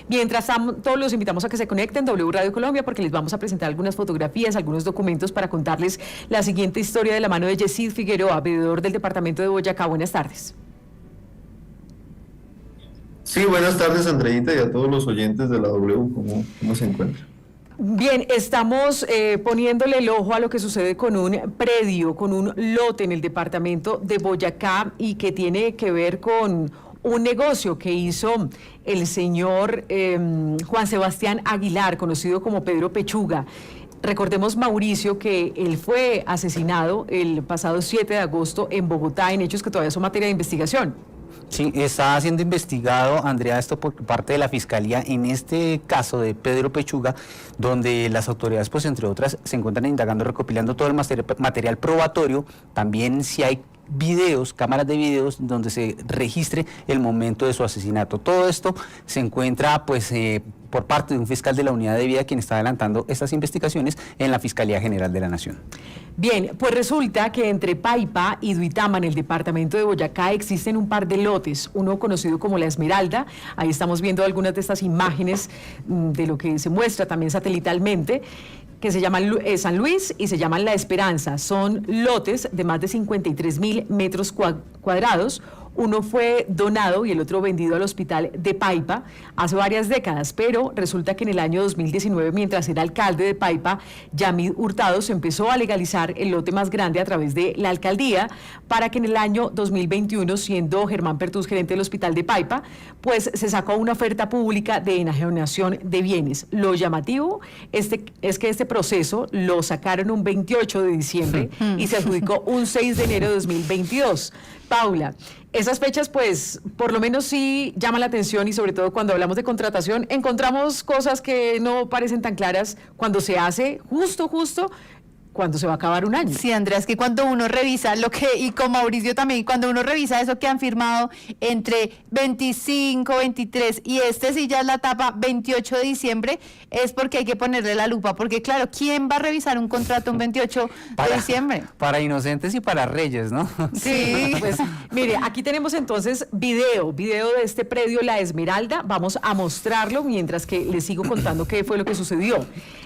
Mientras tanto, los invitamos a que se conecten a W Radio Colombia porque les vamos a presentar algunas fotografías, algunos documentos para contarles la siguiente historia de la mano de Yesid Figueroa, veedor del departamento de Boyacá. Buenas tardes. Sí, buenas tardes, Andreita, y a todos los oyentes de la W, ¿cómo se encuentran? Bien, estamos poniéndole el ojo a lo que sucede con un predio, con un lote en el departamento de Boyacá y que tiene que ver con un negocio que hizo el señor Juan Sebastián Aguilar, conocido como Pedro Pechuga. Recordemos, Mauricio, que él fue asesinado el pasado 7 de agosto en Bogotá en hechos que todavía son materia de investigación. Sí, está siendo investigado, Andrea, esto por parte de la Fiscalía en este caso de Pedro Pechuga, donde las autoridades, pues entre otras, se encuentran indagando, recopilando todo el material probatorio, también si hay videos, cámaras de videos donde se registre el momento de su asesinato. Todo esto se encuentra pues por parte de un fiscal de la Unidad de Vida quien está adelantando estas investigaciones en la Fiscalía General de la Nación. Bien, pues resulta que entre Paipa y Duitama, en el departamento de Boyacá, existen un par de lotes, uno conocido como La Esmeralda. Ahí estamos viendo algunas de estas imágenes de lo que se muestra también satelitalmente, que se llaman San Luis y se llaman La Esperanza. Son lotes de más de 53.000 metros cuadrados. Uno fue donado y el otro vendido al hospital de Paipa hace varias décadas, pero resulta que en el año 2019, mientras era alcalde de Paipa, Yamid Hurtado se empezó a legalizar el lote más grande a través de la alcaldía para que en el año 2021, siendo Germán Pertús gerente del hospital de Paipa, pues se sacó una oferta pública de enajenación de bienes. Lo llamativo es que este proceso lo sacaron un 28 de diciembre y se adjudicó un 6 de enero de 2022. Paula, esas fechas pues por lo menos sí llaman la atención y sobre todo cuando hablamos de contratación encontramos cosas que no parecen tan claras cuando se hace justo cuando se va a acabar un año. Sí, Andrea, es que cuando uno revisa lo que, y con Mauricio también, cuando uno revisa eso que han firmado entre 25, 23 y sí ya es la etapa 28 de diciembre, es porque hay que ponerle la lupa, porque claro, ¿quién va a revisar un contrato un 28 de diciembre? Para inocentes y para reyes, ¿no? Sí, pues mire, aquí tenemos entonces video de este predio La Esmeralda. Vamos a mostrarlo mientras que les sigo contando qué fue lo que sucedió.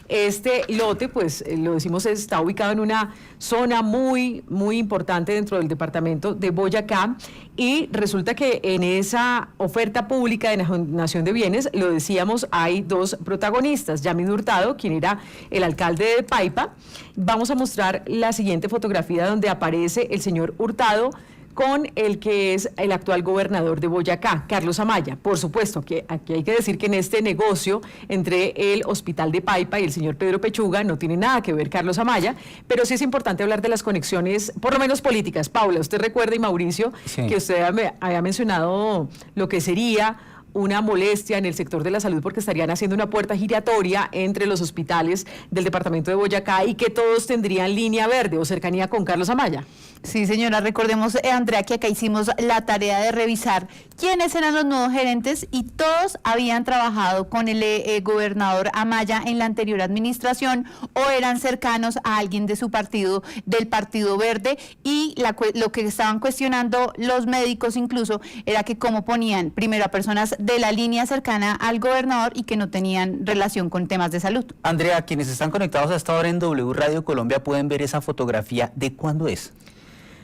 Este lote, pues lo decimos, está ubicado en una zona muy importante dentro del departamento de Boyacá y resulta que en esa oferta pública de enajenación de bienes, lo decíamos, hay dos protagonistas, Yamid Hurtado, quien era el alcalde de Paipa. Vamos a mostrar la siguiente fotografía donde aparece el señor Hurtado con el que es el actual gobernador de Boyacá, Carlos Amaya. Por supuesto que aquí hay que decir que en este negocio entre el hospital de Paipa y el señor Pedro Pechuga no tiene nada que ver Carlos Amaya, pero sí es importante hablar de las conexiones, por lo menos políticas. Paula, usted recuerda, y Mauricio, sí, que usted había mencionado lo que sería una molestia en el sector de la salud porque estarían haciendo una puerta giratoria entre los hospitales del departamento de Boyacá y que todos tendrían línea verde o cercanía con Carlos Amaya. Sí, señora, recordemos, Andrea, que acá hicimos la tarea de revisar quiénes eran los nuevos gerentes y todos habían trabajado con el gobernador Amaya en la anterior administración o eran cercanos a alguien de su partido, del Partido Verde, y lo que estaban cuestionando los médicos incluso era que cómo ponían primero a personas de la línea cercana al gobernador y que no tenían relación con temas de salud. Andrea, quienes están conectados hasta ahora en W Radio Colombia pueden ver esa fotografía. ¿De cuándo es?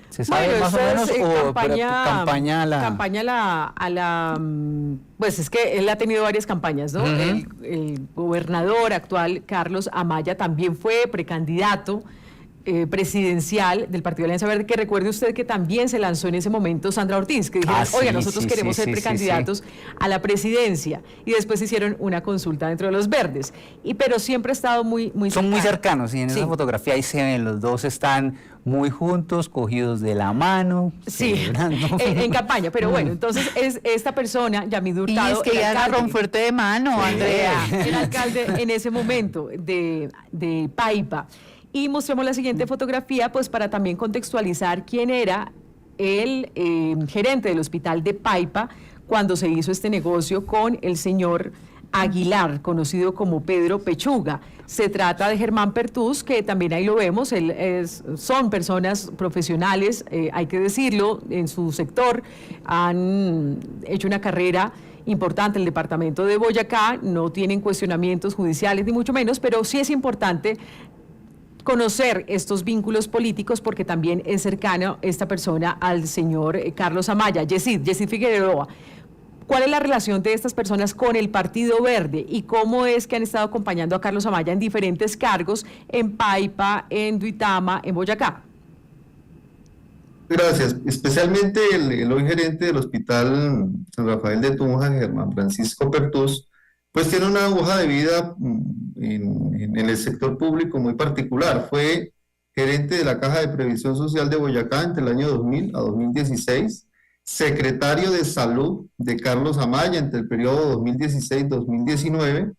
¿Se sabe bueno, más o menos? Campaña a la pues es que él ha tenido varias campañas, ¿no? El gobernador actual, Carlos Amaya, también fue precandidato presidencial del Partido Alianza Verde, que recuerde usted que también se lanzó en ese momento Sandra Ortiz, que dijeron, oiga, nosotros queremos ser precandidatos a la presidencia, y después hicieron una consulta dentro de los verdes, pero siempre ha estado muy son muy cercanos, y en esa fotografía ahí se ven, los dos están muy juntos, cogidos de la mano, en campaña, pero bueno, entonces es esta persona, Yamid Hurtado, y es que ya agarró fuerte de mano, Andrea, el alcalde en ese momento de Paipa. Y mostramos la siguiente fotografía, pues para también contextualizar quién era el gerente del hospital de Paipa cuando se hizo este negocio con el señor Aguilar, conocido como Pedro Pechuga. Se trata de Germán Pertús, que también ahí lo vemos, son personas profesionales, hay que decirlo, en su sector, han hecho una carrera importante el departamento de Boyacá, no tienen cuestionamientos judiciales ni mucho menos, pero sí es importante conocer estos vínculos políticos porque también es cercano esta persona al señor Carlos Amaya. Yesid Figueroa, ¿cuál es la relación de estas personas con el Partido Verde y cómo es que han estado acompañando a Carlos Amaya en diferentes cargos en Paipa, en Duitama, en Boyacá? Gracias. Especialmente el hoy gerente del Hospital San Rafael de Tunja, Germán Francisco Pertús, pues tiene una hoja de vida en el sector público muy particular. Fue gerente de la Caja de Previsión Social de Boyacá entre el año 2000 a 2016, secretario de Salud de Carlos Amaya entre el periodo 2016-2019,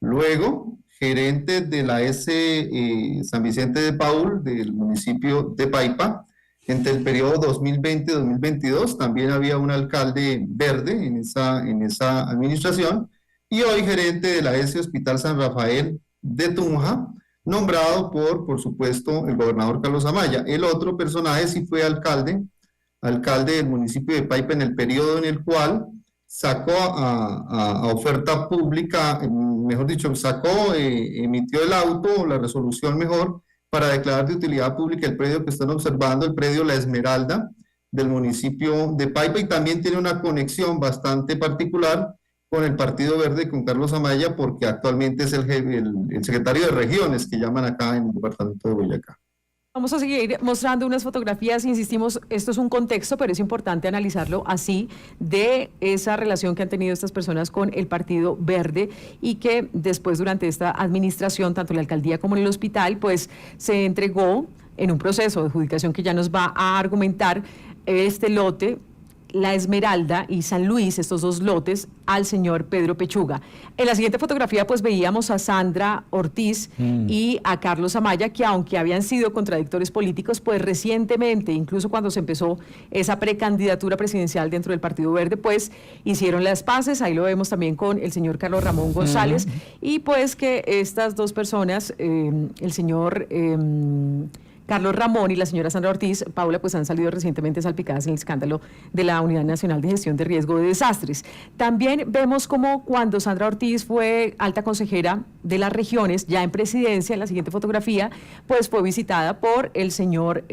luego gerente de la San Vicente de Paúl del municipio de Paipa. Entre el periodo 2020-2022 también había un alcalde verde en esa administración, y hoy gerente de la Hospital San Rafael de Tunja, nombrado por supuesto, el gobernador Carlos Amaya. El otro personaje sí fue alcalde del municipio de Paipa en el periodo en el cual sacó a oferta pública, mejor dicho, emitió el auto, la resolución mejor, para declarar de utilidad pública el predio que están observando, el predio La Esmeralda del municipio de Paipa, y también tiene una conexión bastante particular con el Partido Verde, con Carlos Amaya, porque actualmente es el secretario de Regiones, que llaman acá en el departamento de Boyacá. Vamos a seguir mostrando unas fotografías, insistimos, esto es un contexto, pero es importante analizarlo así, de esa relación que han tenido estas personas con el Partido Verde y que después durante esta administración, tanto en la alcaldía como en el hospital, pues se entregó en un proceso de adjudicación que ya nos va a argumentar este lote, La Esmeralda y San Luis, estos dos lotes, al señor Pedro Pechuga. En la siguiente fotografía pues veíamos a Sandra Ortiz y a Carlos Amaya, que aunque habían sido contradictores políticos, pues recientemente, incluso cuando se empezó esa precandidatura presidencial dentro del Partido Verde, pues hicieron las paces. Ahí lo vemos también con el señor Carlos Ramón González, y pues que estas dos personas, el señor Carlos Ramón y la señora Sandra Ortiz, Paula, pues han salido recientemente salpicadas en el escándalo de la Unidad Nacional de Gestión de Riesgo de Desastres. También vemos como cuando Sandra Ortiz fue alta consejera de las regiones, ya en presidencia, en la siguiente fotografía, pues fue visitada por el señor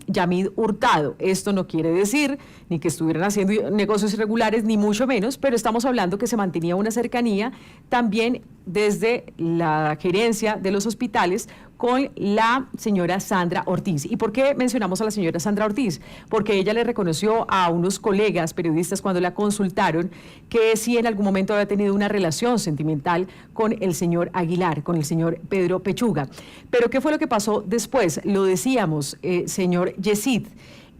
Yamid Hurtado. Esto no quiere decir ni que estuvieran haciendo negocios irregulares, ni mucho menos, pero estamos hablando que se mantenía una cercanía también desde la gerencia de los hospitales con la señora Sandra Ortiz. ¿Y por qué mencionamos a la señora Sandra Ortiz? Porque ella le reconoció a unos colegas periodistas cuando la consultaron que sí en algún momento había tenido una relación sentimental con el señor Aguilar, con el señor Pedro Pechuga. Pero ¿qué fue lo que pasó después? Lo decíamos, señor Yesid.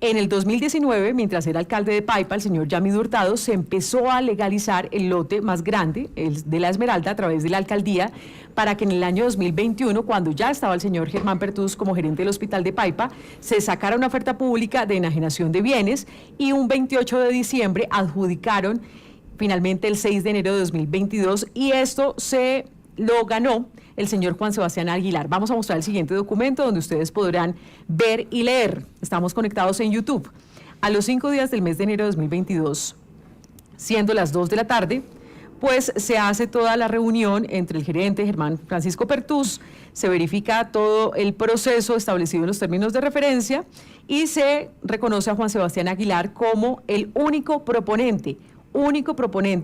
En el 2019, mientras era alcalde de Paipa, el señor Yamid Hurtado se empezó a legalizar el lote más grande, el de La Esmeralda, a través de la alcaldía, para que en el año 2021, cuando ya estaba el señor Germán Pertús como gerente del hospital de Paipa, se sacara una oferta pública de enajenación de bienes, y un 28 de diciembre adjudicaron finalmente el 6 de enero de 2022, y esto se lo ganó el señor Juan Sebastián Aguilar. Vamos a mostrar el siguiente documento donde ustedes podrán ver y leer. Estamos conectados en YouTube. A los 5 días del mes de enero de 2022, siendo las 2 de la tarde, pues se hace toda la reunión entre el gerente Germán Francisco Pertús, se verifica todo el proceso establecido en los términos de referencia y se reconoce a Juan Sebastián Aguilar como el único proponente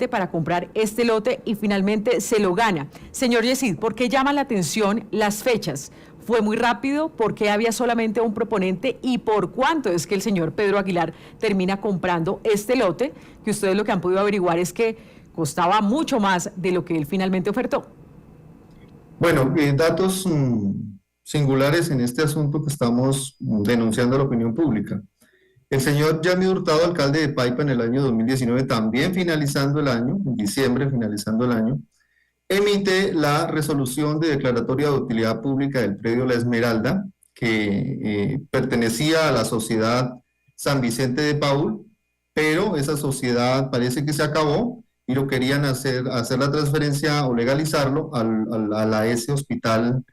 para comprar este lote, y finalmente se lo gana. Señor Yesid, ¿por qué llama la atención las fechas? ¿Fue muy rápido? ¿Por qué había solamente un proponente? ¿Y por cuánto es que el señor Pedro Aguilar termina comprando este lote? Que ustedes lo que han podido averiguar es que costaba mucho más de lo que él finalmente ofertó. Bueno, datos singulares en este asunto que estamos denunciando a la opinión pública. El señor Yamid Hurtado, alcalde de Paipa en el año 2019, también finalizando el año, en diciembre, finalizando el año, emite la resolución de declaratoria de utilidad pública del predio La Esmeralda, que pertenecía a la sociedad San Vicente de Paúl, pero esa sociedad parece que se acabó y lo querían hacer la transferencia o legalizarlo a la Hospital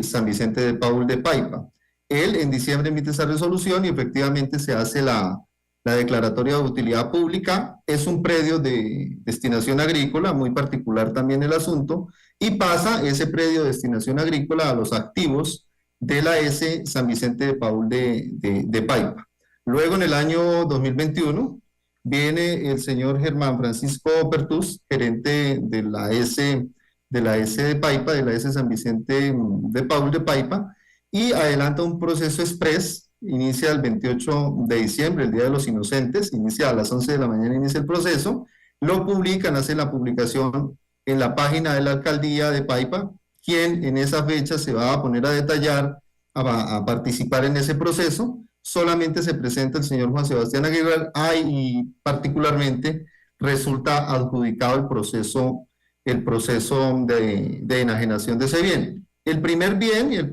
San Vicente de Paúl de Paipa. Él en diciembre emite esa resolución y efectivamente se hace la la declaratoria de utilidad pública, es un predio de destinación agrícola, muy particular también el asunto, y pasa ese predio de destinación agrícola a los activos de la S San Vicente de Paúl de Paipa. Luego, en el año 2021, viene el señor Germán Francisco Pertús, gerente de la S de Paipa, de la S San Vicente de Paúl de Paipa, y adelanta un proceso express. Inicia el 28 de diciembre, el Día de los Inocentes, inicia a las 11 de la mañana, inicia el proceso, lo publican, hacen la publicación en la página de la Alcaldía de Paipa, quien en esa fecha se va a poner a detallar, a participar en ese proceso. Solamente se presenta el señor Juan Sebastián Aguilar, y particularmente resulta adjudicado el proceso de enajenación de ese bien. El primer bien, el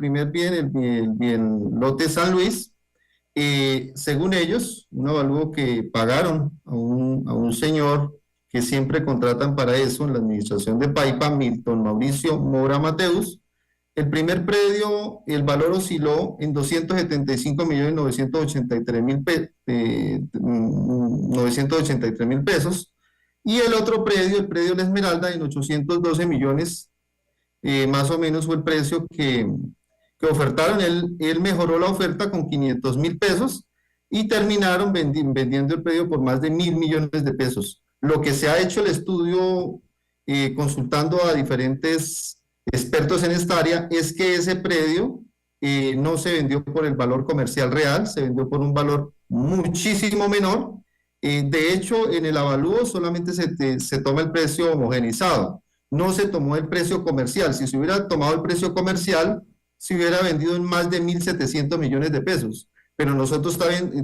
bien lote San Luis, según ellos, un avalúo que pagaron a un señor que siempre contratan para eso en la administración de Paipa, Milton Mauricio Mora Mateus. El primer predio, el valor osciló en 275.983.000 pesos, y el otro predio, el predio La Esmeralda, en 812 millones, más o menos fue el precio que ofertaron. Él mejoró la oferta con 500.000 pesos y terminaron vendiendo el predio por más de 1.000 millones de pesos. Lo que se ha hecho el estudio, consultando a diferentes expertos en esta área, es que ese predio no se vendió por el valor comercial real, se vendió por un valor muchísimo menor. De hecho, en el avalúo solamente se toma el precio homogenizado, no se tomó el precio comercial. Si se hubiera tomado el precio comercial, se hubiera vendido en más de 1.700 millones de pesos. Pero nosotros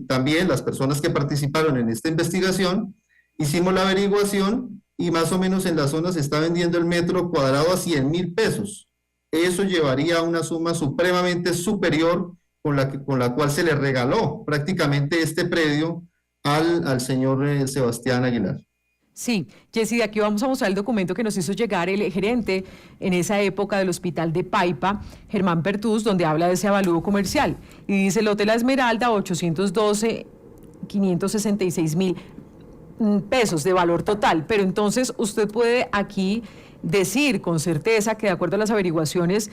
también, las personas que participaron en esta investigación, hicimos la averiguación y más o menos en la zona se está vendiendo el metro cuadrado a 100.000 pesos. Eso llevaría a una suma supremamente superior con la cual se le regaló prácticamente este predio al señor Sebastián Aguilar. Sí, Jessy, de aquí vamos a mostrar el documento que nos hizo llegar el gerente en esa época del hospital de Paipa, Germán Pertús, donde habla de ese avalúo comercial. Y dice, lote La Esmeralda, 812.566.000 pesos de valor total. Pero entonces usted puede aquí decir con certeza que de acuerdo a las averiguaciones,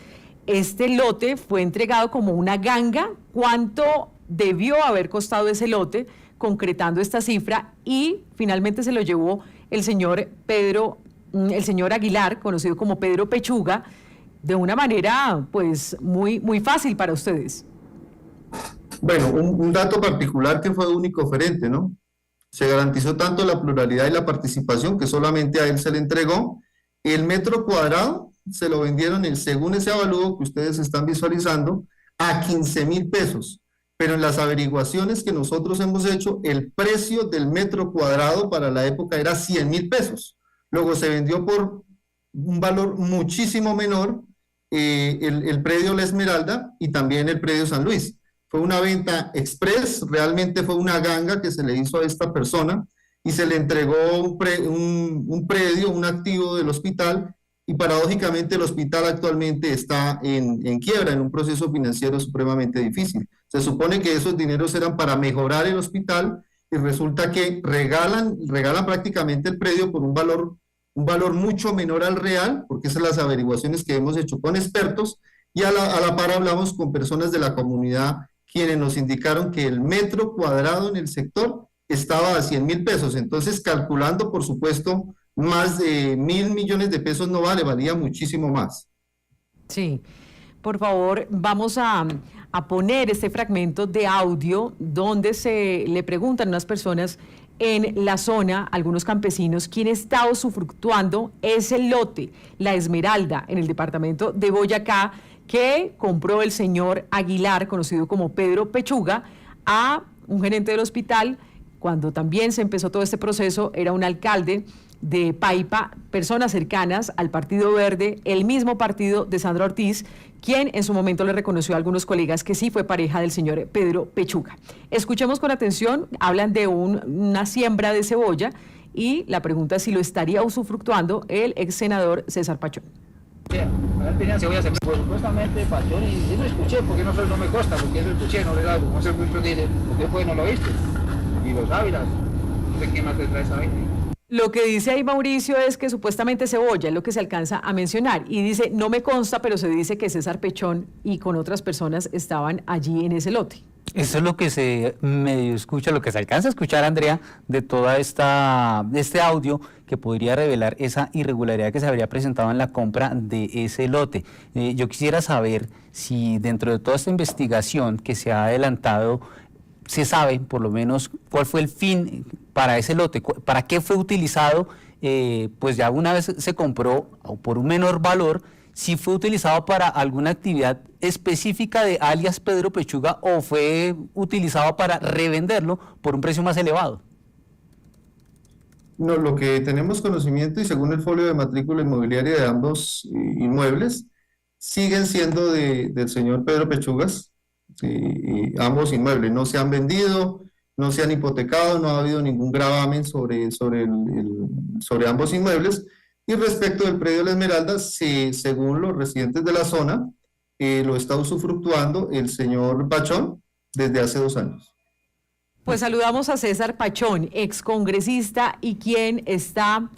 este lote fue entregado como una ganga. ¿Cuánto debió haber costado ese lote, concretando esta cifra? Y finalmente se lo llevó el señor Aguilar, conocido como Pedro Pechuga, de una manera pues muy fácil para ustedes. Bueno, un dato particular que fue único oferente, ¿no? Se garantizó tanto la pluralidad y la participación que solamente a él se le entregó. El metro cuadrado se lo vendieron, según ese avalúo que ustedes están visualizando, a 15.000 pesos. Pero en las averiguaciones que nosotros hemos hecho, el precio del metro cuadrado para la época era 100.000 pesos. Luego se vendió por un valor muchísimo menor el predio La Esmeralda y también el predio San Luis. Fue una venta express, realmente fue una ganga que se le hizo a esta persona y se le entregó un predio, un activo del hospital, y paradójicamente el hospital actualmente está en quiebra, en un proceso financiero supremamente difícil. Se supone que esos dineros eran para mejorar el hospital y resulta que regalan prácticamente el predio por un valor mucho menor al real, porque esas son las averiguaciones que hemos hecho con expertos, y a la par hablamos con personas de la comunidad, quienes nos indicaron que el metro cuadrado en el sector estaba a 100.000 pesos. Entonces, calculando, por supuesto, más de 1.000 millones de pesos no vale, valía muchísimo más. Sí, por favor, vamos a poner este fragmento de audio donde se le preguntan a unas personas en la zona, algunos campesinos, quién está usufructuando ese lote, La Esmeralda, en el departamento de Boyacá, que compró el señor Aguilar, conocido como Pedro Pechuga, a un gerente del hospital. Cuando también se empezó todo este proceso, era un alcalde de Paipa, personas cercanas al Partido Verde, el mismo partido de Sandra Ortiz, quien en su momento le reconoció a algunos colegas que sí fue pareja del señor Pedro Pechuga. Escuchemos con atención, hablan de una siembra de cebolla y la pregunta es si lo estaría usufructuando el ex senador César Pachón. Tenían cebolla sembrada, pues supuestamente Pachón, y lo escuché, porque no me consta, porque eso escuché, no le hago, no sé mucho de porque pues no lo viste. y los Ávilas. No sé quién más detrás de esa vaina. Lo que dice ahí Mauricio es que supuestamente Cebolla es lo que se alcanza a mencionar y dice, no me consta, pero se dice que César Pechón y con otras personas estaban allí en ese lote. Eso es lo que se medio escucha, lo que se alcanza a escuchar, Andrea, de toda este audio que podría revelar esa irregularidad que se habría presentado en la compra de ese lote. Yo quisiera saber si dentro de toda esta investigación que se ha adelantado, se sabe por lo menos cuál fue el fin para ese lote, para qué fue utilizado, pues ya una vez se compró o por un menor valor, si fue utilizado para alguna actividad específica de alias Pedro Pechuga o fue utilizado para revenderlo por un precio más elevado. No, lo que tenemos conocimiento y según el folio de matrícula inmobiliaria de ambos inmuebles, siguen siendo del señor Pedro Pechugas, y ambos inmuebles no se han vendido, no se han hipotecado, no ha habido ningún gravamen sobre ambos inmuebles. Y respecto del predio de la Esmeralda, según los residentes de la zona, lo está usufructuando el señor Pachón desde hace 2 años. Pues saludamos a César Pachón, excongresista y quien está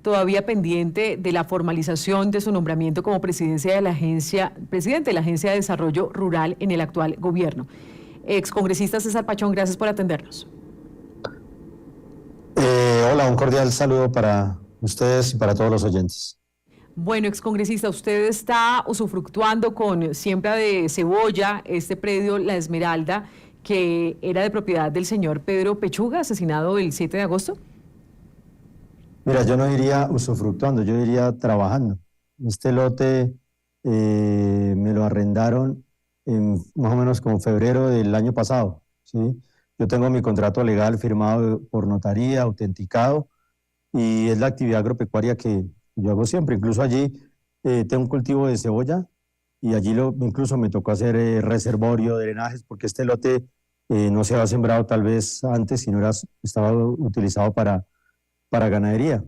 todavía pendiente de la formalización de su nombramiento como presidente de la Agencia de Desarrollo Rural en el actual gobierno. Excongresista César Pachón, gracias por atendernos. Hola, un cordial saludo para ustedes y para todos los oyentes. Bueno, excongresista, usted está usufructuando con Siembra de Cebolla, este predio La Esmeralda, que era de propiedad del señor Pedro Pechuga, asesinado el 7 de agosto. Mira, yo no diría usufructuando, yo diría trabajando. Este lote me lo arrendaron en más o menos como febrero del año pasado, ¿sí? Yo tengo mi contrato legal firmado por notaría, autenticado, y es la actividad agropecuaria que yo hago siempre. Incluso allí tengo un cultivo de cebolla y allí incluso me tocó hacer reservorio, drenajes, porque este lote no se había sembrado tal vez antes, sino estaba utilizado para ganadería.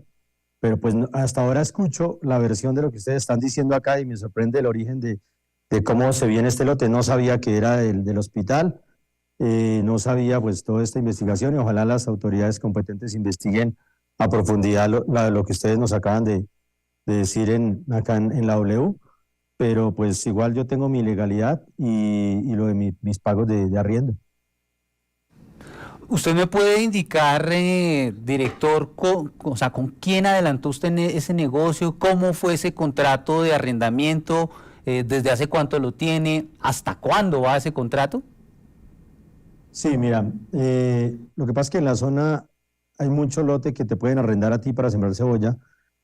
Pero pues hasta ahora escucho la versión de lo que ustedes están diciendo acá y me sorprende el origen de cómo se viene este lote. No sabía que era del hospital, no sabía pues toda esta investigación y ojalá las autoridades competentes investiguen a profundidad lo que ustedes nos acaban de decir acá en la W, pero pues igual yo tengo mi legalidad y lo de mis pagos de arriendo. ¿Usted me puede indicar, director, con quién adelantó usted ese negocio? ¿Cómo fue ese contrato de arrendamiento? ¿Desde hace cuánto lo tiene? ¿Hasta cuándo va ese contrato? Sí, mira, lo que pasa es que en la zona hay mucho lote que te pueden arrendar a ti para sembrar cebolla,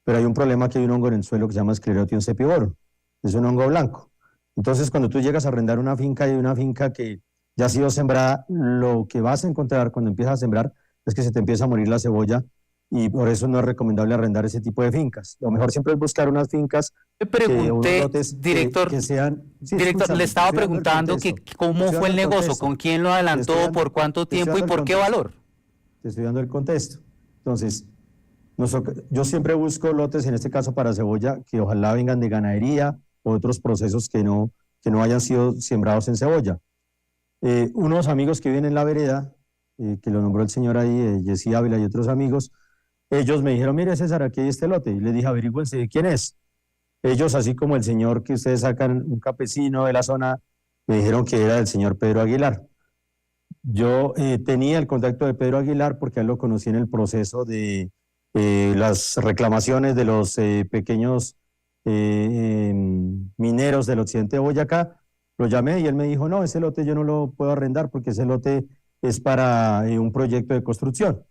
pero hay un problema que hay un hongo en el suelo que se llama Sclerotium sepivorum. Es un hongo blanco. Entonces, cuando tú llegas a arrendar una finca y una finca que ya ha sido sembrada, lo que vas a encontrar cuando empiezas a sembrar es que se te empieza a morir la cebolla y por eso no es recomendable arrendar ese tipo de fincas. Lo mejor siempre es buscar unas fincas Le pregunté, lotes director, que sean... Sí, director, le estaba preguntando cómo fue el negocio, con quién lo adelantó, por cuánto tiempo y por qué valor. Te estoy dando el contexto. Entonces, yo siempre busco lotes, en este caso para cebolla, que ojalá vengan de ganadería o otros procesos que no hayan sido sembrados en cebolla. Unos amigos que viven en la vereda, que lo nombró el señor ahí, Jessy Ávila y otros amigos, ellos me dijeron, mire César, aquí hay este lote. Y les dije, averígüense de quién es. Ellos, así como el señor que ustedes sacan, un campesino de la zona, me dijeron que era del señor Pedro Aguilar. Yo tenía el contacto de Pedro Aguilar porque él lo conocí en el proceso de las reclamaciones de los pequeños mineros del occidente de Boyacá. Lo llamé y él me dijo, no, ese lote yo no lo puedo arrendar porque ese lote es para un proyecto de construcción.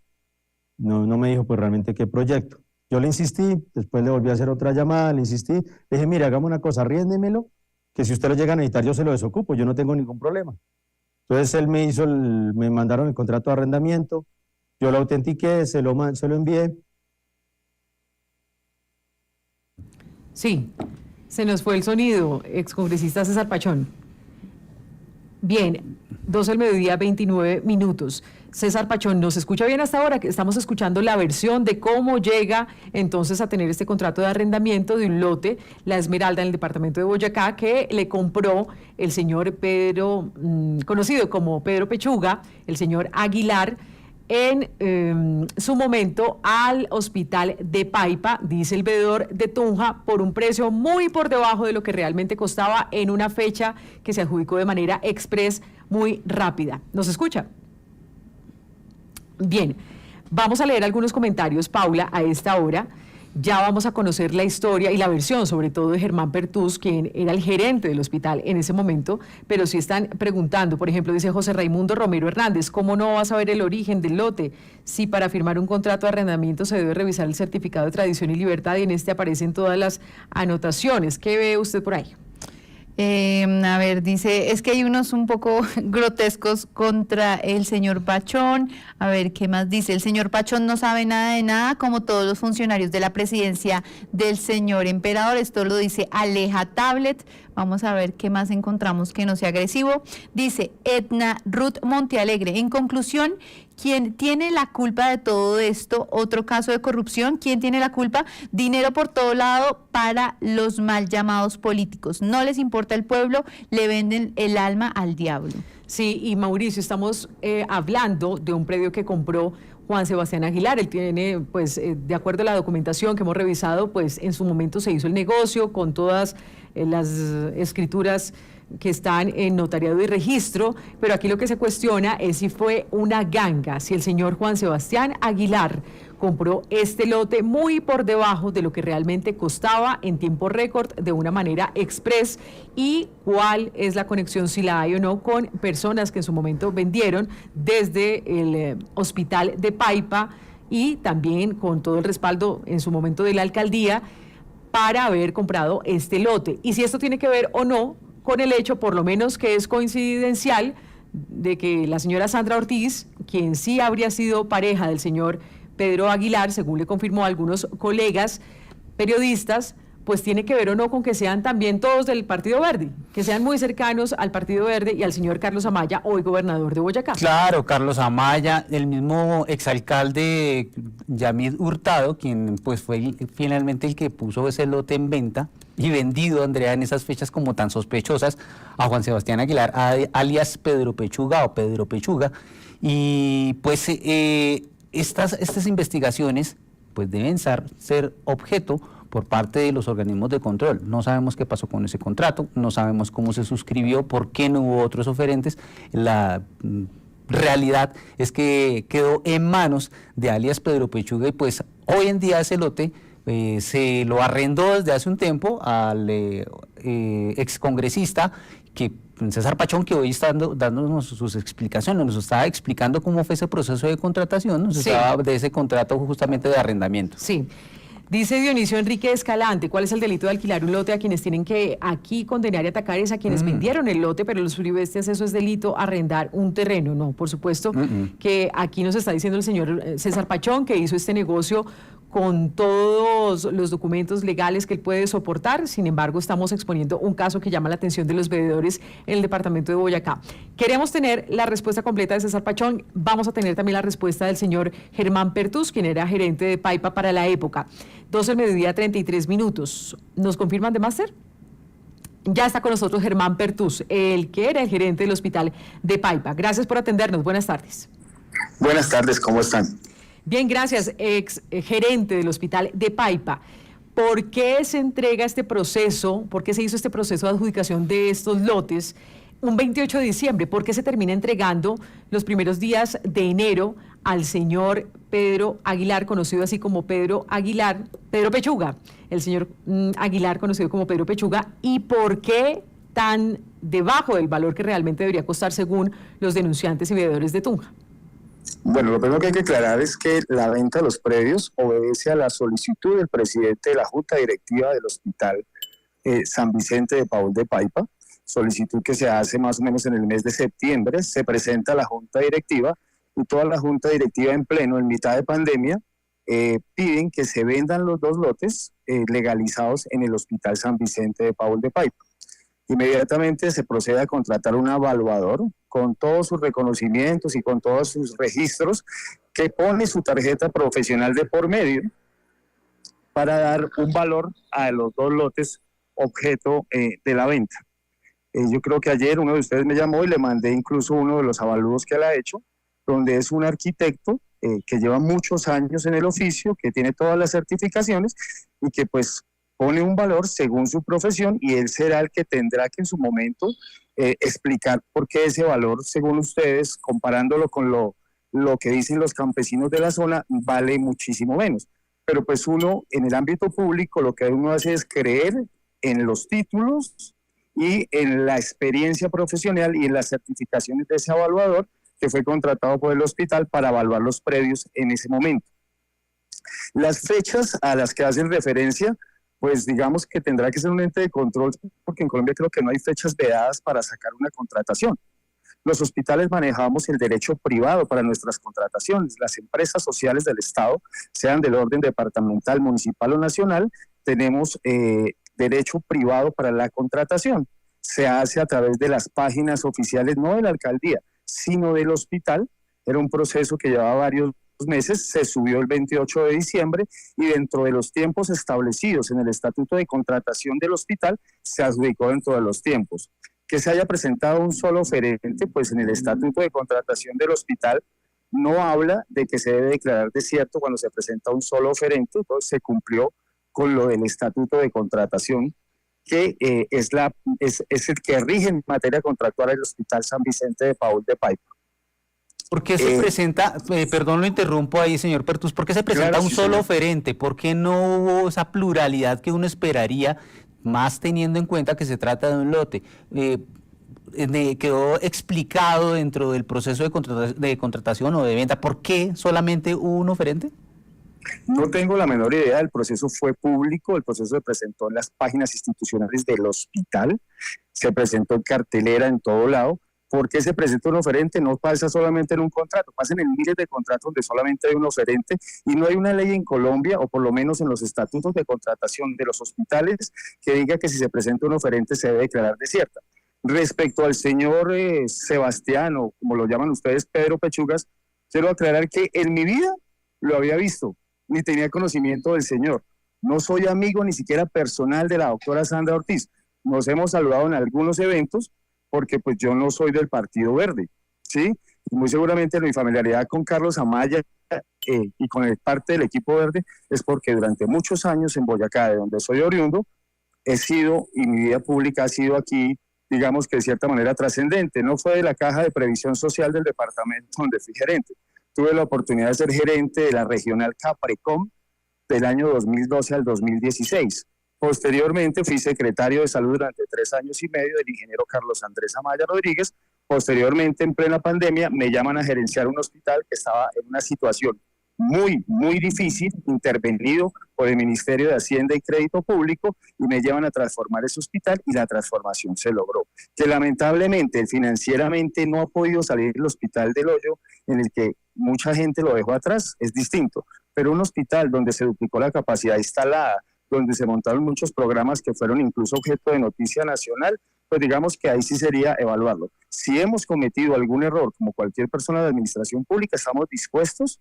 No me dijo pues realmente qué proyecto. Yo le insistí, después le volví a hacer otra llamada, le insistí, le dije, mire, hagamos una cosa, arriéndemelo, que si usted lo llega a necesitar yo se lo desocupo, yo no tengo ningún problema. Entonces él me mandaron el contrato de arrendamiento, yo lo autentiqué, se lo envié. Sí, se nos fue el sonido, excongresista César Pachón. Bien, 12 del mediodía, 29 minutos. César Pachón, ¿nos escucha bien hasta ahora? Que estamos escuchando la versión de cómo llega entonces a tener este contrato de arrendamiento de un lote, La Esmeralda, en el departamento de Boyacá, que le compró el señor Pedro, conocido como Pedro Pechuga, el señor Aguilar, en su momento al hospital de Paipa, dice el veedor de Tunja, por un precio muy por debajo de lo que realmente costaba en una fecha que se adjudicó de manera express muy rápida. ¿Nos escucha? Bien, vamos a leer algunos comentarios, Paula, a esta hora. Ya vamos a conocer la historia y la versión, sobre todo de Germán Pertús, quien era el gerente del hospital en ese momento, pero si están preguntando, por ejemplo, dice José Raimundo Romero Hernández, ¿cómo no vas a ver el origen del lote? Si para firmar un contrato de arrendamiento se debe revisar el certificado de tradición y libertad y en este aparecen todas las anotaciones. ¿Qué ve usted por ahí? A ver, dice, es que hay unos un poco grotescos contra el señor Pachón. A ver, ¿qué más dice? El señor Pachón no sabe nada de nada, como todos los funcionarios de la presidencia del señor emperador. Esto lo dice Aleja Tablet. Vamos a ver qué más encontramos que no sea agresivo. Dice Edna Ruth Montealegre. En conclusión, ¿quién tiene la culpa de todo esto? Otro caso de corrupción. ¿Quién tiene la culpa? Dinero por todo lado para los mal llamados políticos. No les importa el pueblo, le venden el alma al diablo. Sí, y Mauricio, estamos hablando de un predio que compró Juan Sebastián Aguilar. Él tiene, pues, de acuerdo a la documentación que hemos revisado, pues en su momento se hizo el negocio con todas las escrituras que están en notariado y registro, pero aquí lo que se cuestiona es si fue una ganga, si el señor Juan Sebastián Aguilar compró este lote muy por debajo de lo que realmente costaba en tiempo récord de una manera express y cuál es la conexión, si la hay o no, con personas que en su momento vendieron desde el hospital de Paipa y también con todo el respaldo en su momento de la alcaldía para haber comprado este lote. Y si esto tiene que ver o no con el hecho, por lo menos que es coincidencial, de que la señora Sandra Ortiz, quien sí habría sido pareja del señor Pedro Aguilar, según le confirmó a algunos colegas periodistas, pues tiene que ver o no con que sean también todos del Partido Verde, que sean muy cercanos al Partido Verde y al señor Carlos Amaya, hoy gobernador de Boyacá. Claro, Carlos Amaya, el mismo exalcalde Yamid Hurtado, quien pues fue finalmente el que puso ese lote en venta y vendido, Andrea, en esas fechas como tan sospechosas, a Juan Sebastián Aguilar, alias Pedro Pechuga o Pedro Pechuga, y pues estas investigaciones pues deben ser objeto por parte de los organismos de control. No sabemos qué pasó con ese contrato, no sabemos cómo se suscribió, por qué no hubo otros oferentes. La realidad es que quedó en manos de alias Pedro Pechuga y pues hoy en día ese lote se lo arrendó desde hace un tiempo al excongresista que César Pachón, que hoy está dándonos sus explicaciones, nos estaba explicando cómo fue ese proceso de contratación, nos estaba de ese contrato justamente de arrendamiento. Sí. Dice Dionisio Enrique Escalante, ¿cuál es el delito de alquilar un lote? A quienes tienen que aquí condenar y atacar es a quienes vendieron el lote, pero los uribestes eso es delito, arrendar un terreno. No, por supuesto que aquí nos está diciendo el señor César Pachón que hizo este negocio con todos los documentos legales que él puede soportar. Sin embargo, estamos exponiendo un caso que llama la atención de los veedores en el departamento de Boyacá. Queremos tener la respuesta completa de César Pachón. Vamos a tener también la respuesta del señor Germán Pertús, quien era gerente de Paipa para la época. 12 del mediodía, 33 minutos. ¿Nos confirman de máster? Ya está con nosotros Germán Pertús, el que era el gerente del hospital de Paipa. Gracias por atendernos. Buenas tardes. Buenas tardes, ¿cómo están? Bien, gracias, ex gerente del hospital de Paipa. ¿Por qué se entrega este proceso? ¿Por qué se hizo este proceso de adjudicación de estos lotes un 28 de diciembre? ¿Por qué se termina entregando los primeros días de enero al señor Pedro Aguilar, conocido así como Pedro Aguilar, Pedro Pechuga, el señor Aguilar conocido como Pedro Pechuga? ¿Y por qué tan debajo del valor que realmente debería costar según los denunciantes y veedores de Tunja? Bueno, lo primero que hay que aclarar es que la venta de los predios obedece a la solicitud del presidente de la Junta Directiva del Hospital San Vicente de Paul de Paipa, solicitud que se hace más o menos en el mes de septiembre. Se presenta a la Junta Directiva y toda la Junta Directiva en pleno, en mitad de pandemia, piden que se vendan los dos lotes legalizados en el Hospital San Vicente de Paul de Paipa. Inmediatamente se procede a contratar un evaluador con todos sus reconocimientos y con todos sus registros, que pone su tarjeta profesional de por medio para dar un valor a los dos lotes objeto de la venta. Yo creo que ayer uno de ustedes me llamó y le mandé incluso uno de los avalúos que él ha hecho, donde es un arquitecto que lleva muchos años en el oficio, que tiene todas las certificaciones y que pues pone un valor según su profesión, y él será el que tendrá que en su momento explicar por qué ese valor, según ustedes, comparándolo con lo que dicen los campesinos de la zona, vale muchísimo menos. Pero pues uno en el ámbito público lo que uno hace es creer en los títulos y en la experiencia profesional y en las certificaciones de ese evaluador que fue contratado por el hospital para evaluar los predios en ese momento. Las fechas a las que hacen referencia, pues digamos que tendrá que ser un ente de control, porque en Colombia creo que no hay fechas vedadas para sacar una contratación. Los hospitales manejamos el derecho privado para nuestras contrataciones. Las empresas sociales del Estado, sean del orden departamental, municipal o nacional, tenemos derecho privado para la contratación. Se hace a través de las páginas oficiales, no de la alcaldía, sino del hospital. Era un proceso que llevaba varios meses, se subió el 28 de diciembre y dentro de los tiempos establecidos en el estatuto de contratación del hospital se adjudicó dentro de los tiempos. Que se haya presentado un solo oferente, pues en el estatuto de contratación del hospital no habla de que se debe declarar desierto cuando se presenta un solo oferente, entonces se cumplió con lo del estatuto de contratación, que es el que rige en materia contractual el Hospital San Vicente de Paul de Paipa. ¿Por qué se presenta, perdón lo interrumpo ahí, señor Pertús, por qué se presenta claro, un sí, solo señor. oferente? ¿Por qué no hubo esa pluralidad que uno esperaría, más teniendo en cuenta que se trata de un lote? ¿Quedó explicado dentro del proceso de contratación o de venta por qué solamente hubo un oferente? No tengo la menor idea, el proceso fue público, el proceso se presentó en las páginas institucionales del hospital, se presentó en cartelera en todo lado. ¿Por qué se presenta un oferente? No pasa solamente en un contrato, pasa en miles de contratos donde solamente hay un oferente, y no hay una ley en Colombia, o por lo menos en los estatutos de contratación de los hospitales, que diga que si se presenta un oferente se debe declarar desierta. Respecto al señor Sebastián, o como lo llaman ustedes, Pedro Pechugas, quiero aclarar que en mi vida lo había visto, ni tenía conocimiento del señor. No soy amigo ni siquiera personal de la doctora Sandra Ortiz. Nos hemos saludado en algunos eventos, porque pues yo no soy del Partido Verde, ¿sí? Y muy seguramente mi familiaridad con Carlos Amaya y con parte del equipo verde es porque durante muchos años en Boyacá, de donde soy oriundo, he sido, y mi vida pública ha sido aquí, digamos que de cierta manera trascendente. No fue de la Caja de Previsión Social del departamento donde fui gerente. Tuve la oportunidad de ser gerente de la regional Caprecom del año 2012 al 2016. Posteriormente fui secretario de salud durante 3 años y medio del ingeniero Carlos Andrés Amaya Rodríguez. Posteriormente, en plena pandemia, me llaman a gerenciar un hospital que estaba en una situación muy, muy difícil, intervenido por el Ministerio de Hacienda y Crédito Público, y me llevan a transformar ese hospital, y la transformación se logró. Que lamentablemente, financieramente, no ha podido salir el hospital del hoyo en el que mucha gente lo dejó atrás, es distinto. Pero un hospital donde se duplicó la capacidad instalada, donde se montaron muchos programas que fueron incluso objeto de noticia nacional, pues digamos que ahí sí sería evaluarlo. Si hemos cometido algún error, como cualquier persona de administración pública, estamos dispuestos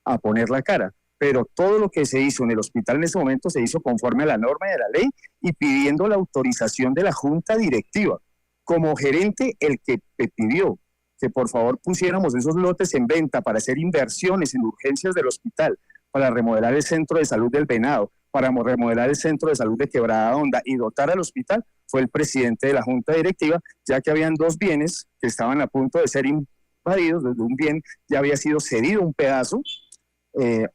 a poner la cara. Pero todo lo que se hizo en el hospital en ese momento se hizo conforme a la norma y a la ley y pidiendo la autorización de la junta directiva. Como gerente, el que me pidió que por favor pusiéramos esos lotes en venta para hacer inversiones en urgencias del hospital, para remodelar el centro de salud del Venado, para remodelar el centro de salud de Quebrada Honda y dotar al hospital, fue el presidente de la junta directiva, ya que habían 2 bienes que estaban a punto de ser invadidos. Desde un bien ya había sido cedido un pedazo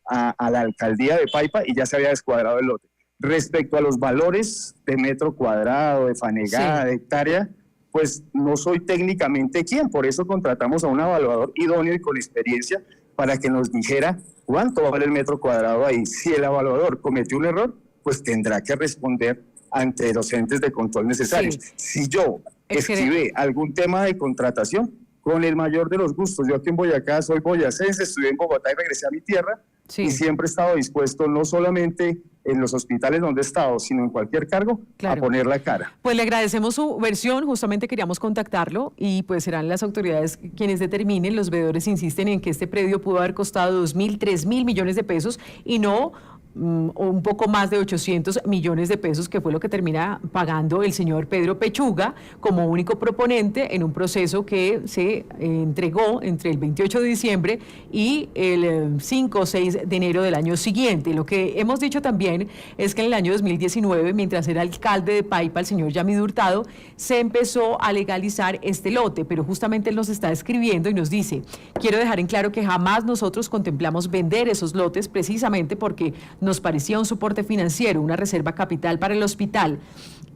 a la alcaldía de Paipa y ya se había descuadrado el lote. Respecto a los valores de metro cuadrado, de fanegada, de hectárea, pues no soy técnicamente quien, por eso contratamos a un evaluador idóneo y con experiencia para que nos dijera cuánto vale el metro cuadrado ahí. Si el evaluador cometió un error, pues tendrá que responder ante los entes de control necesarios. Si yo escribí algún tema de contratación, con el mayor de los gustos. Yo aquí en Boyacá soy boyacense, estudié en Bogotá y regresé a mi tierra, y siempre he estado dispuesto, no solamente en los hospitales donde he estado, sino en cualquier cargo, a poner la cara. Pues le agradecemos su versión, justamente queríamos contactarlo y pues serán las autoridades quienes determinen. Los veedores insisten en que este predio pudo haber costado 2.000, 3.000 millones de pesos y no un poco más de 800 millones de pesos, que fue lo que termina pagando el señor Pedro Pechuga como único proponente en un proceso que se entregó entre el 28 de diciembre y el 5 o 6 de enero del año siguiente. Lo que hemos dicho también es que en el año 2019, mientras era alcalde de Paipa, el señor Yamid Hurtado, se empezó a legalizar este lote, pero justamente él nos está escribiendo y nos dice: quiero dejar en claro que jamás nosotros contemplamos vender esos lotes, precisamente porque nos parecía un soporte financiero, una reserva capital para el hospital.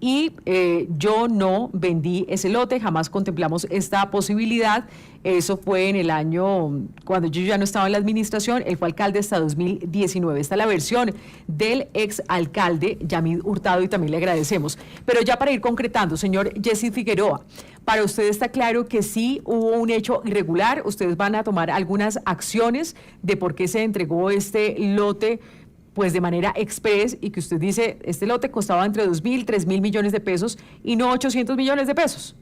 Y yo no vendí ese lote, jamás contemplamos esta posibilidad. Eso fue en el año, cuando yo ya no estaba en la administración, él fue alcalde hasta 2019. Esta es la versión del ex alcalde Yamid Hurtado y también le agradecemos. Pero ya para ir concretando, señor Jesse Figueroa, para usted está claro que sí hubo un hecho irregular. Ustedes van a tomar algunas acciones de por qué se entregó este lote pues de manera express, y que usted dice este lote costaba entre 2.000, 3.000 millones de pesos y no 800 millones de pesos.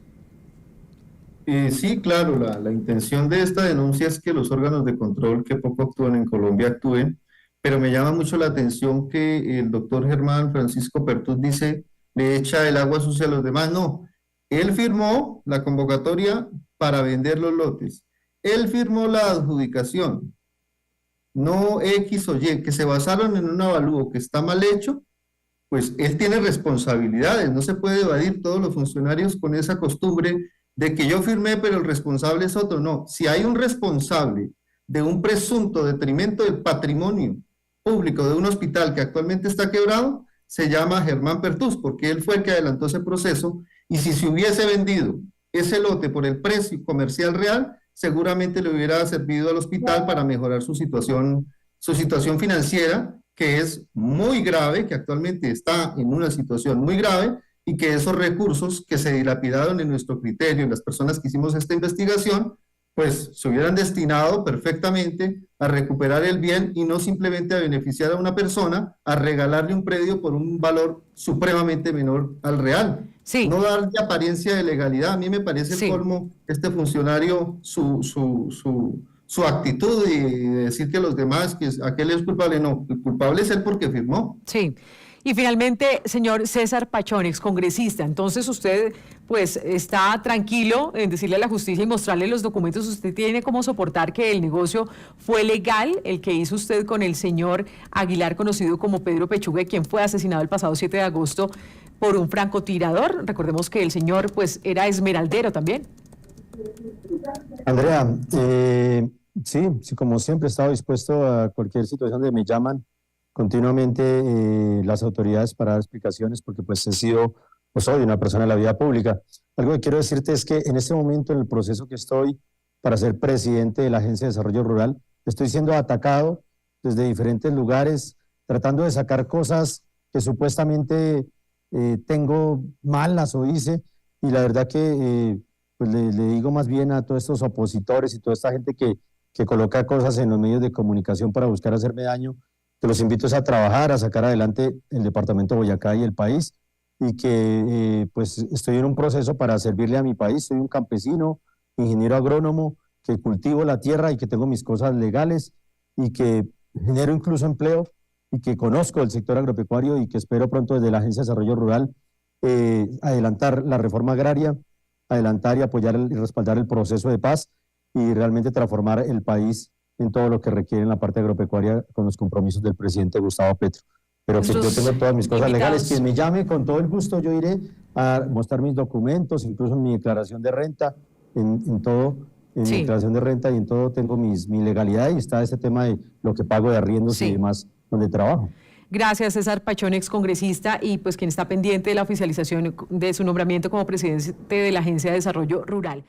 Sí, claro, la intención de esta denuncia es que los órganos de control que poco actúan en Colombia actúen, pero me llama mucho la atención que el doctor Germán Francisco Pertús dice, le echa el agua sucia a los demás. No, él firmó la convocatoria para vender los lotes, él firmó la adjudicación, no X o Y, que se basaron en un avalúo que está mal hecho, pues él tiene responsabilidades. No se puede evadir todos los funcionarios con esa costumbre de que yo firmé pero el responsable es otro. No, si hay un responsable de un presunto detrimento del patrimonio público de un hospital que actualmente está quebrado, se llama Germán Pertús, porque él fue el que adelantó ese proceso, y si se hubiese vendido ese lote por el precio comercial real, seguramente le hubiera servido al hospital para mejorar su situación financiera, que es muy grave, que actualmente está en una situación muy grave, y que esos recursos que se dilapidaron en nuestro criterio, en las personas que hicimos esta investigación, pues se hubieran destinado perfectamente a recuperar el bien y no simplemente a beneficiar a una persona, a regalarle un predio por un valor supremamente menor al real. Sí. No darle apariencia de legalidad. A mí me parece Sí. el colmo este funcionario, su actitud de decir que los demás, que aquel es culpable. No, el culpable es él porque firmó. Sí. Y finalmente, señor César Pachón, excongresista, entonces usted pues está tranquilo en decirle a la justicia y mostrarle los documentos. Usted tiene cómo soportar que el negocio fue legal, el que hizo usted con el señor Aguilar, conocido como Pedro Pechuga, quien fue asesinado el pasado 7 de agosto por un francotirador. Recordemos que el señor pues era esmeraldero también. Andrea, sí, como siempre he estado dispuesto a cualquier situación donde me llaman continuamente las autoridades para dar explicaciones, porque pues soy una persona de la vida pública. Algo que quiero decirte es que en este momento, en el proceso que estoy para ser presidente de la Agencia de Desarrollo Rural, estoy siendo atacado desde diferentes lugares, tratando de sacar cosas que supuestamente tengo malas o hice, y la verdad que pues le digo más bien a todos estos opositores y toda esta gente que coloca cosas en los medios de comunicación para buscar hacerme daño, que los invito a trabajar, a sacar adelante el departamento de Boyacá y el país, y que pues estoy en un proceso para servirle a mi país. Soy un campesino, ingeniero agrónomo, que cultivo la tierra y que tengo mis cosas legales y que genero incluso empleo y que conozco el sector agropecuario, y que espero pronto desde la Agencia de Desarrollo Rural adelantar la reforma agraria, adelantar y apoyar y respaldar el proceso de paz y realmente transformar el país en todo lo que requiere en la parte agropecuaria con los compromisos del presidente Gustavo Petro. Pero que yo tengo todas mis cosas legales. Quien me llame, con todo el gusto yo iré a mostrar mis documentos, incluso en mi declaración de renta, en todo, en mi declaración de renta y en todo tengo mi legalidad, y está este tema de lo que pago de arriendos y demás donde trabajo. Gracias, César Pachón, excongresista, y pues quien está pendiente de la oficialización de su nombramiento como presidente de la Agencia de Desarrollo Rural.